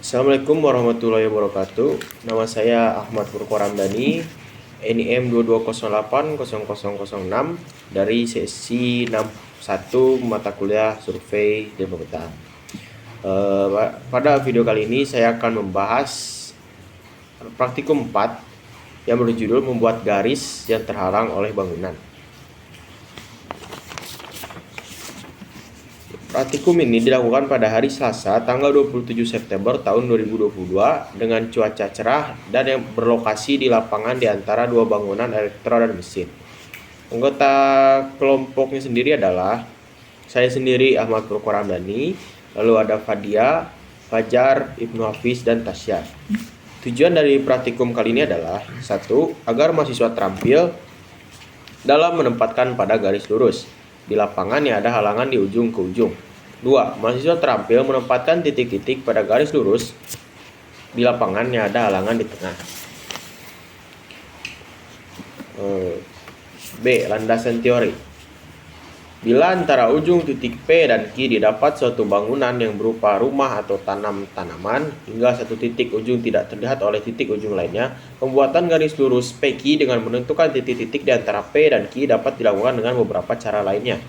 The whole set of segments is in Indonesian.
Assalamualaikum warahmatullahi wabarakatuh. Nama saya Ahmad Purko Ramdhani, NIM 22080006 dari sesi 61 mata kuliah survei dan pemetaan. Pada video kali ini saya akan membahas praktikum 4 yang berjudul membuat garis yang terhalang oleh bangunan. Praktikum ini dilakukan pada hari Selasa tanggal 27 September tahun 2022 dengan cuaca cerah dan yang berlokasi di lapangan di antara dua bangunan elektro dan mesin. Anggota kelompoknya sendiri adalah saya sendiri Ahmad Purko Ramdhani, lalu ada Fadia, Fajar, Ibnu Hafiz, dan Tasya. Tujuan dari praktikum kali ini adalah 1. Agar mahasiswa terampil dalam menempatkan pada garis lurus di lapangan yang ada halangan di ujung ke ujung. 2. Mahasiswa terampil menempatkan titik-titik pada garis lurus di lapangan yang ada halangan di tengah. B. Landasan teori. Bila antara ujung titik P dan Q didapat suatu bangunan yang berupa rumah atau tanaman hingga satu titik ujung tidak terlihat oleh titik ujung lainnya, pembuatan garis lurus PQ dengan menentukan titik-titik di antara P dan Q dapat dilakukan dengan beberapa cara lainnya.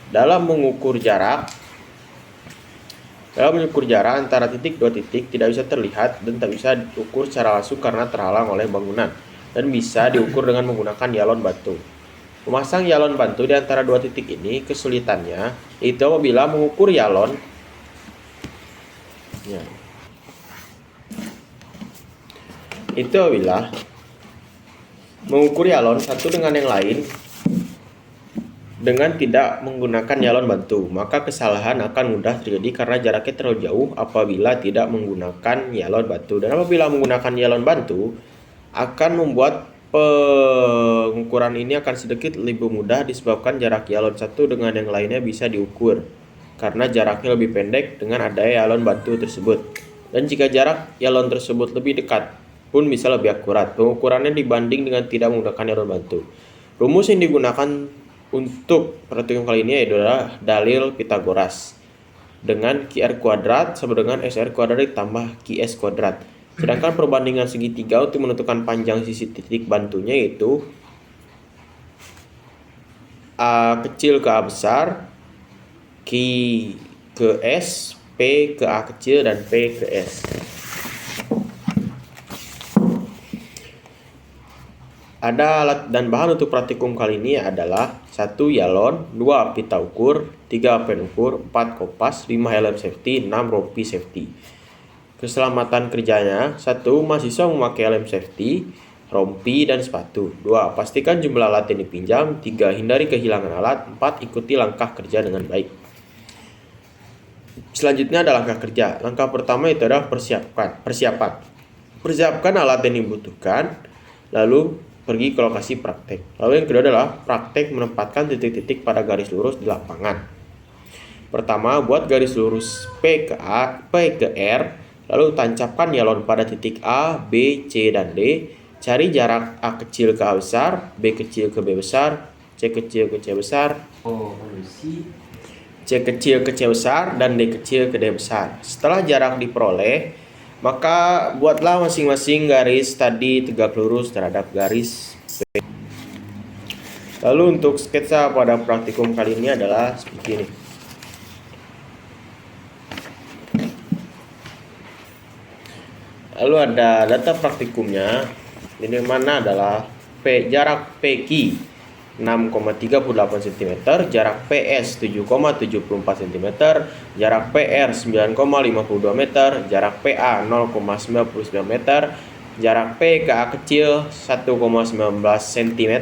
Dalam mengukur jarak antara titik dua titik tidak bisa terlihat dan tak bisa diukur secara langsung karena terhalang oleh bangunan, dan bisa diukur dengan menggunakan yalon batu. Memasang yalon bantu di antara dua titik ini kesulitannya itu apabila mengukur yalon satu dengan yang lain dengan tidak menggunakan yalon bantu, maka kesalahan akan mudah terjadi karena jaraknya terlalu jauh apabila tidak menggunakan yalon bantu. Dan apabila menggunakan yalon bantu akan membuat pengukuran ini akan sedikit lebih mudah disebabkan jarak yalon satu dengan yang lainnya bisa diukur karena jaraknya lebih pendek dengan adanya yalon bantu tersebut. Dan jika jarak yalon tersebut lebih dekat pun bisa lebih akurat pengukurannya dibanding dengan tidak menggunakan yalon bantu. Rumus yang digunakan untuk praktikum kali ini adalah dalil Pitagoras dengan QR kuadrat sama dengan SR kuadrat ditambah QS kuadrat. Sedangkan perbandingan segitiga untuk menentukan panjang sisi titik bantunya yaitu A kecil ke A besar, Q ke S, P ke A kecil, dan P ke S. Ada alat dan bahan untuk praktikum kali ini adalah 1. Yalon, 2. Pita ukur, 3. Pen ukur, 4. Kompas, 5. Helm safety, 6. Rompi safety. Keselamatan kerjanya: 1. Mahasiswa memakai helm safety, rompi, dan sepatu. 2. Pastikan jumlah alat yang dipinjam. 3. Hindari kehilangan alat. 4. Ikuti langkah kerja dengan baik. Selanjutnya ada langkah kerja. Langkah pertama itu adalah persiapan. Persiapkan alat yang dibutuhkan, lalu pergi ke lokasi praktek. Lalu yang kedua adalah praktek menempatkan titik-titik pada garis lurus di lapangan. Pertama, buat garis lurus P ke A, P ke R, lalu tancapkan yalon pada titik A, B, C, dan D. Cari jarak A kecil ke A besar, B kecil ke B besar, C kecil ke C besar, C kecil ke C besar, dan D kecil ke D besar. Setelah jarak diperoleh, maka buatlah masing-masing garis tadi tegak lurus terhadap garis P. Lalu untuk sketsa pada praktikum kali ini adalah seperti ini. Lalu ada data praktikumnya, ini mana adalah jarak PQ 6,38 cm, jarak PS 7,74 cm, jarak PR 9,52 meter, jarak PA 0,99 meter, jarak P ke A kecil 1,19 cm,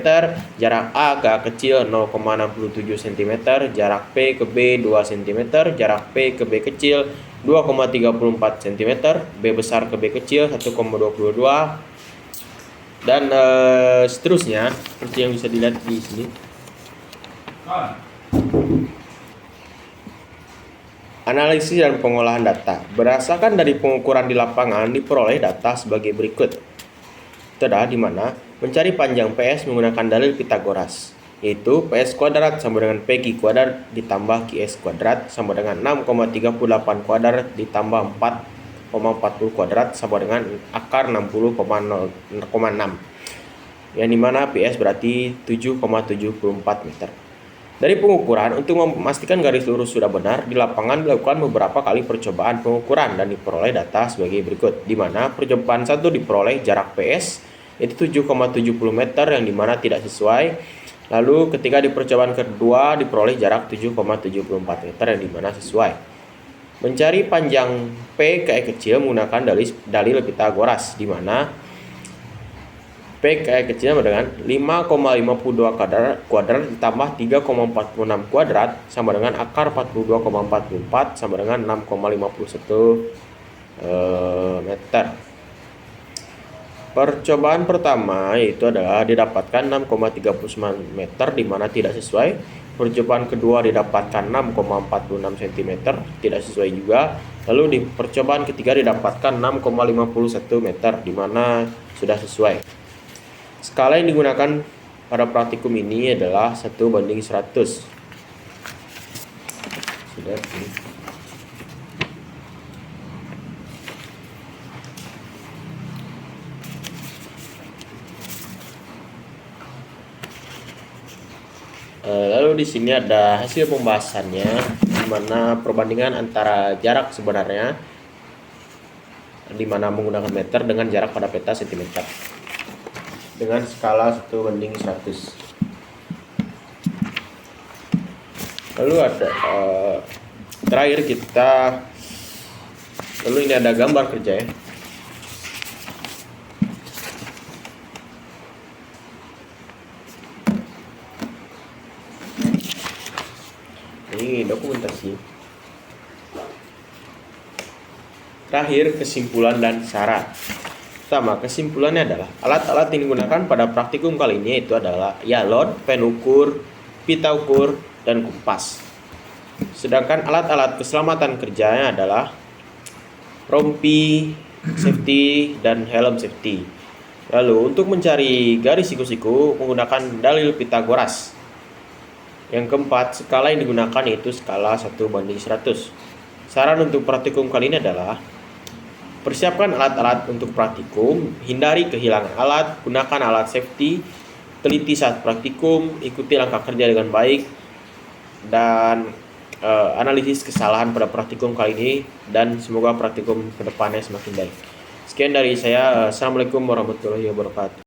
jarak A ke A kecil 0,67 cm, jarak P ke B 2 cm, jarak P ke B kecil 2,34 cm, B besar ke B kecil 1,22, dan seterusnya seperti yang bisa dilihat di sini. Analisis dan pengolahan data. Berdasarkan dari pengukuran di lapangan diperoleh data sebagai berikut. Itu adalah di mana mencari panjang PS menggunakan dalil Pitagoras, yaitu PS kuadrat sama dengan PQ kuadrat ditambah QS kuadrat sama dengan 6,38 kuadrat ditambah 4 kuadrat sama dengan akar 60,6, yang dimana PS berarti 7,74 meter. Dari pengukuran, untuk memastikan garis lurus sudah benar, di lapangan dilakukan beberapa kali percobaan pengukuran dan diperoleh data sebagai berikut, di mana percobaan 1 diperoleh jarak PS yaitu 7,70 meter yang dimana tidak sesuai. Lalu ketika di percobaan kedua diperoleh jarak 7,74 meter yang dimana sesuai. Mencari panjang P ke E kecil menggunakan dalil Pythagoras, di mana P ke E kecil dengan 5,52 kuadrat ditambah 3,46 kuadrat sama dengan akar 42,44 sama dengan 6,51 meter. Percobaan pertama yaitu adalah didapatkan 6,39 meter di mana tidak sesuai. Percobaan kedua didapatkan 6,46 cm, tidak sesuai juga. Lalu di percobaan ketiga didapatkan 6,51 meter di mana sudah sesuai. Skala yang digunakan pada praktikum ini adalah 1:100. Sudah ini. Lalu di sini ada hasil pembahasannya, di mana perbandingan antara jarak sebenarnya di mana menggunakan meter dengan jarak pada peta cm dengan skala 1:100. Lalu ada terakhir lalu ini ada gambar kerja ya. Ini dokumentasi. Terakhir, kesimpulan dan syarat. Pertama, kesimpulannya adalah alat-alat yang digunakan pada praktikum kali ini itu adalah yalon, pen ukur, pita ukur, dan kompas. Sedangkan alat-alat keselamatan kerjanya adalah rompi safety dan helm safety. Lalu untuk mencari garis siku-siku menggunakan dalil Pythagoras. Yang keempat, skala yang digunakan yaitu skala 1:100. Saran untuk praktikum kali ini adalah persiapkan alat-alat untuk praktikum, hindari kehilangan alat, gunakan alat safety, teliti saat praktikum, ikuti langkah kerja dengan baik, dan analisis kesalahan pada praktikum kali ini, dan semoga praktikum kedepannya semakin baik. Sekian dari saya. Assalamualaikum warahmatullahi wabarakatuh.